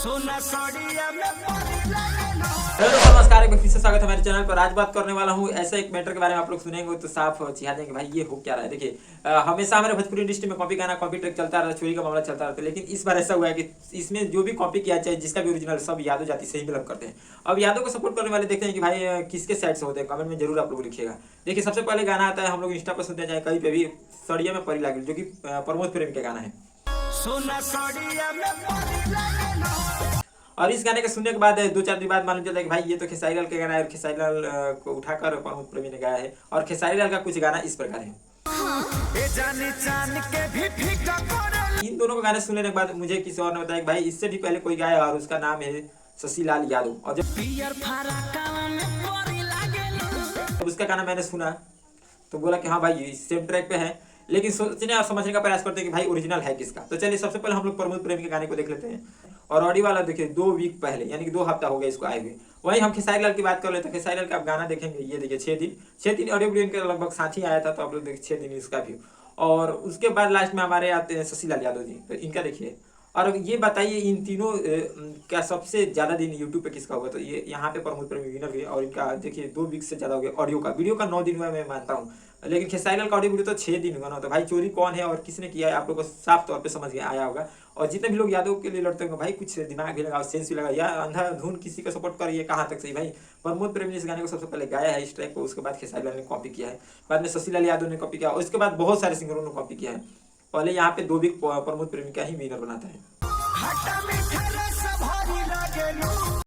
Hello नमस्कार, एक बार फिर से स्वागत है हमारे चैनल पर। आज बात करने वाला हूँ ऐसे एक मैटर के बारे में, आप लोग सुनेंगे तो साफ चिढ़ा देंगे भाई ये हो क्या रहा है। देखिए हमेशा हमारे भोजपुरी इंडस्ट्री में कॉपी गाना कॉपी ट्रैक चलता रहता है, चोरी का मामला चलता रहता है, लेकिन इस बार ऐसा हुआ है कि इसमें जो भी कॉपी किया चाहे जिसका भी ओरिजिनल सब यादव जाति से ही बिलोंग करते हैं। अब यादव को सपोर्ट करने वाले देखते हैं कि भाई किसके साइड से होते हैं, कमेंट में जरूर आप लोग लिखिएगा। देखिए सबसे पहले गाना आता है, हम लोग इंस्टा पर सुनते हैं कहीं पे भी, सड़िया में परी लागिल, जो कि प्रमोद प्रेम का गाना है। और इस गाने के सुनने के बाद दो चार दिन बाद मालूम चलता है कि भाई ये तो खेसारी लाल का गाना है और खेसारी लाल को उठाकर प्रमोद प्रेमी ने गाया है। और खेसारी लाल का कुछ गाना इस प्रकार है। इन दोनों के गाने सुनने के बाद मुझे किसी और ने बताया कि भाई इससे भी पहले कोई गाया और उसका नाम है शशिलाल यादव। और जब उसका गाना मैंने सुना तो बोला कि हाँ भाई सेम ट्रैक पे है, लेकिन सोचने और समझने का प्रयास करते हैं कि भाई ओरिजिनल है किसका। तो चलिए सबसे पहले हम लोग प्रमोद प्रेमी के गाने को देख लेते हैं। और ऑडियो वाला देखिए 2 वीक पहले, यानी कि 2 हफ्ता हो गया इसको आए हुए। वहीं हम खेसारी लाल की बात कर लेते हैं। खेसारी लाल का आप गाना देखेंगे, ये देखिए 6 दिन ऑडियो वीडियो इनके लगभग साथ ही आया था, तो आप लोग देखिए 6 दिन इसका भी। और उसके बाद लास्ट में हमारे आते हैं शशिलाल यादव जी, तो इनका देखिए। और ये बताइए इन तीनों का सबसे ज्यादा दिन यूट्यूब पे किसका हुआ, तो ये यहाँ पे प्रमोद प्रेमी विनर हुए। और इनका देखिए 2 वीक से ज्यादा हो गया ऑडियो का। वीडियो का 9 दिन हुआ मैं मानता हूँ, लेकिन खेसारी लाल का ऑडियो वीडियो तो 6 दिन हुआ ना। तो भाई चोरी कौन है और किसने किया है आप लोग को साफ तौर पे समझ में आया होगा। और जितने भी लोग यादव के लिए लड़ते होंगे भाई कुछ दिमाग भी लगाओ, सेंस भी लगाओ, या अंधाधुन किसी का सपोर्ट करिए कहाँ तक सही। भाई प्रमोद प्रेम ने इस गाने को सबसे पहले गाया है इस ट्रैक को, उसके बाद खेसारी लाल ने कॉपी किया है, बाद में शशिलाल यादव ने कॉपी किया, उसके बाद बहुत सारे सिंगरों ने कॉपी किया है। पहले यहाँ पे 2 वीक प्रमोद प्रेमी का ही विनर बनाता है।